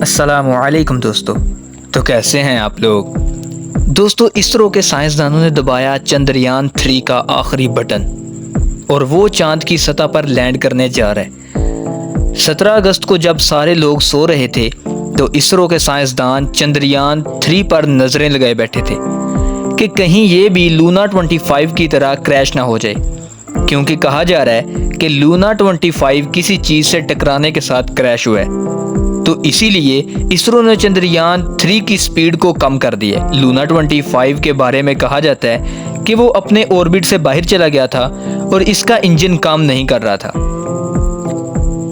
अस्सलामुअलैकुम दोस्तों। तो कैसे हैं आप लोग दोस्तों। इसरो के साइंसदानों ने दबाया चंद्रयान 3 का आखिरी बटन और वो चांद की सतह पर लैंड करने जा रहा है। 17 अगस्त को जब सारे लोग सो रहे थे तो इसरो के साइंसदान चंद्रयान 3 पर नजरें लगाए बैठे थे कि कहीं ये भी लूना 25 की तरह क्रैश ना हो जाए, क्योंकि कहा जा रहा है कि लूना 25 किसी चीज़ से टकराने के साथ क्रैश हुआ है। तो इसीलिए इसरो ने चंद्रयान 3 की स्पीड को कम कर दी है। लूना 25 के बारे में कहा जाता है कि वो अपने ऑर्बिट से बाहर चला गया था और इसका इंजन काम नहीं कर रहा था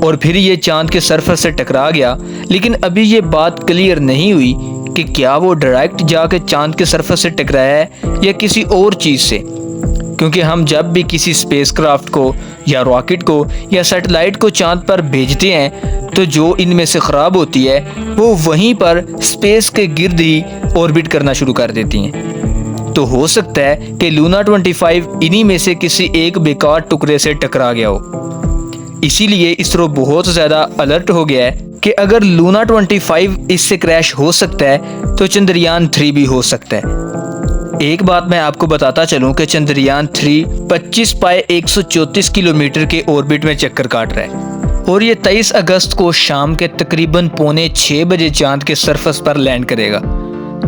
और फिर ये चांद के सरफेस से टकरा गया। लेकिन अभी ये बात क्लियर नहीं हुई कि क्या वो डायरेक्ट जाके चांद के सरफेस से टकराया है या किसी और चीज़ से, क्योंकि हम जब भी किसी स्पेसक्राफ्ट को या रॉकेट को या सैटेलाइट को चांद पर भेजते हैं तो जो इनमें से ख़राब होती है वो वहीं पर स्पेस के गिर्द ही ऑर्बिट करना शुरू कर देती हैं। तो हो सकता है कि लूना 25 इन्हीं में से किसी एक बेकार टुकड़े से टकरा गया हो। इसीलिए इसरो बहुत ज़्यादा अलर्ट हो गया है कि अगर लूना 25 इससे क्रैश हो सकता है तो चंद्रयान 3 भी हो सकता है। एक बात मैं आपको बताता चलूं कि चंद्रयान 3 25 बाय 134 किलोमीटर के ऑर्बिट में चक्कर काट रहा है और ये 23 अगस्त को शाम के तकरीबन 5:45 बजे चांद के सरफेस पर लैंड करेगा।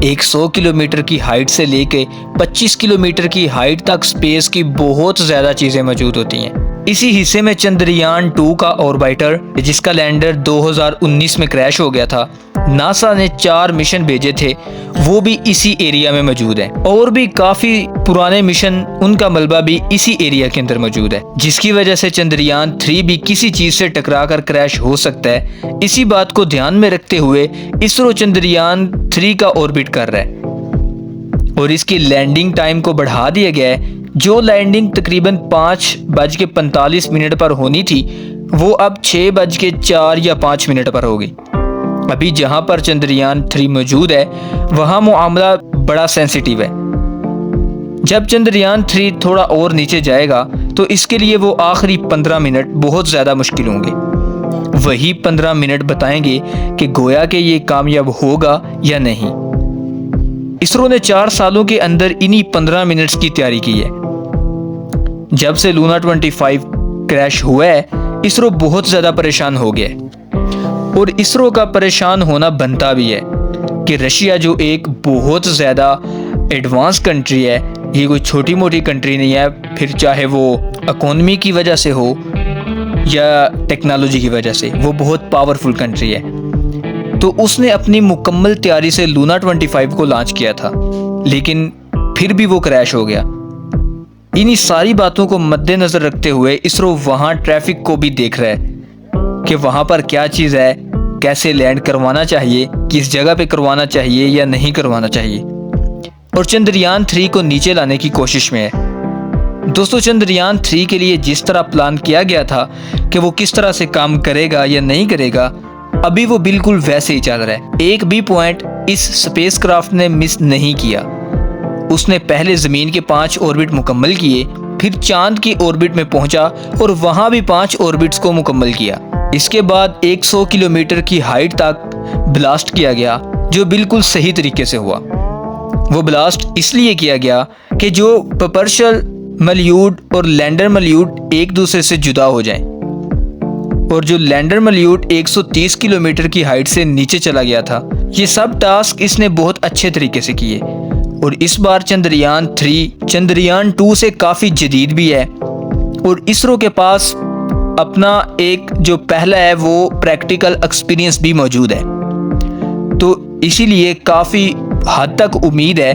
100 किलोमीटर की हाइट से लेके 25 किलोमीटर की हाइट तक स्पेस की बहुत ज़्यादा चीज़ें मौजूद होती हैं। इसी हिस्से में चंद्रयान 2 का ऑर्बिटर, जिसका लैंडर 2019 में क्रैश हो गया था, नासा ने 4 मिशन भेजे थे, वो भी इसी एरिया में मौजूद है। और भी काफ़ी पुराने मिशन, उनका मलबा भी इसी एरिया के अंदर मौजूद है, जिसकी वजह से चंद्रयान 3 भी किसी चीज़ से टकराकर क्रैश हो सकता है। इसी बात को ध्यान में रखते हुए इसरो चंद्रयान 3 का ऑर्बिट कर रहा है और इसकी लैंडिंग टाइम को बढ़ा दिया गया है। जो लैंडिंग तकरीबन 5:45 पर होनी थी वो अब 6:04 या 5 पर होगी। अभी जहां पर चंद्रयान 3 मौजूद है वहां मामला बड़ा सेंसिटिव है। जब चंद्रयान 3 थोड़ा और नीचे जाएगा तो इसके लिए वो आखिरी 15 मिनट बहुत ज़्यादा मुश्किल होंगे। वही 15 मिनट बताएंगे कि गोया के ये कामयाब होगा या नहीं। इसरो ने 4 सालों के अंदर इन्हीं 15 मिनट्स की तैयारी की है। जब से लूना 25 क्रैश हुआ है इसरो बहुत ज़्यादा परेशान हो गया है और इसरो का परेशान होना बनता भी है कि रशिया जो एक बहुत ज़्यादा एडवांस कंट्री है, ये कोई छोटी मोटी कंट्री नहीं है, फिर चाहे वो इकोनॉमी की वजह से हो या टेक्नोलॉजी की वजह से, वो बहुत पावरफुल कंट्री है। तो उसने अपनी मुकम्मल तैयारी से लूना 25 को लॉन्च किया था, लेकिन फिर भी वो क्रैश हो गया। इन्हीं सारी बातों को मद्देनज़र रखते हुए इसरो वहाँ ट्रैफिक को भी देख रहा है कि वहाँ पर क्या चीज़ है, कैसे लैंड करवाना चाहिए, किस जगह पे करवाना चाहिए या नहीं करवाना चाहिए, और चंद्रयान 3 को नीचे लाने की कोशिश में है। दोस्तों, चंद्रयान 3 के लिए जिस तरह प्लान किया गया था कि वो किस तरह से काम करेगा या नहीं करेगा, अभी वो बिल्कुल वैसे ही चल रहा है। एक भी पॉइंट इस स्पेसक्राफ्ट ने मिस नहीं किया। उसने पहले ज़मीन के 5 ऑर्बिट मुकम्मल किए, फिर चांद की ऑर्बिट में पहुंचा और वहां भी 5 ऑर्बिट्स को मुकम्मल किया। इसके बाद 100 किलोमीटर की हाइट तक ब्लास्ट किया गया, जो बिल्कुल सही तरीके से हुआ। वो ब्लास्ट इसलिए किया गया कि जो प्रपल्शन मॉड्यूल और लैंडर मॉड्यूल एक दूसरे से जुदा हो जाएं, और जो लैंडर मॉड्यूल 130 किलोमीटर की हाइट से नीचे चला गया था। ये सब टास्क इसने बहुत अच्छे तरीके से किए और इस बार चंद्रयान 3 चंद्रयान 2 से काफ़ी जदीद भी है और इसरो के पास अपना एक जो पहला है वो प्रैक्टिकल एक्सपीरियंस भी मौजूद है। तो इसीलिए काफ़ी हद तक उम्मीद है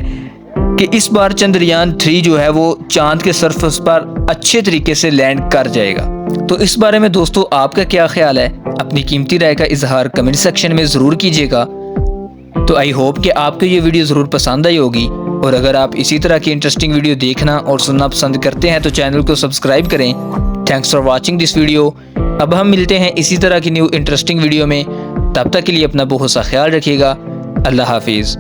कि इस बार चंद्रयान 3 जो है वो चांद के सरफेस पर अच्छे तरीके से लैंड कर जाएगा। तो इस बारे में दोस्तों आपका क्या ख्याल है? अपनी कीमती राय का इजहार कमेंट सेक्शन में ज़रूर कीजिएगा। तो आई होप कि आपको ये वीडियो ज़रूर पसंद आई होगी, और अगर आप इसी तरह की इंटरेस्टिंग वीडियो देखना और सुनना पसंद करते हैं तो चैनल को सब्सक्राइब करें। Thanks for watching this video. अब हम मिलते हैं इसी तरह की न्यू इंटरेस्टिंग वीडियो में। तब तक के लिए अपना बहुत सा ख्याल रखिएगा। अल्लाह हाफिज़।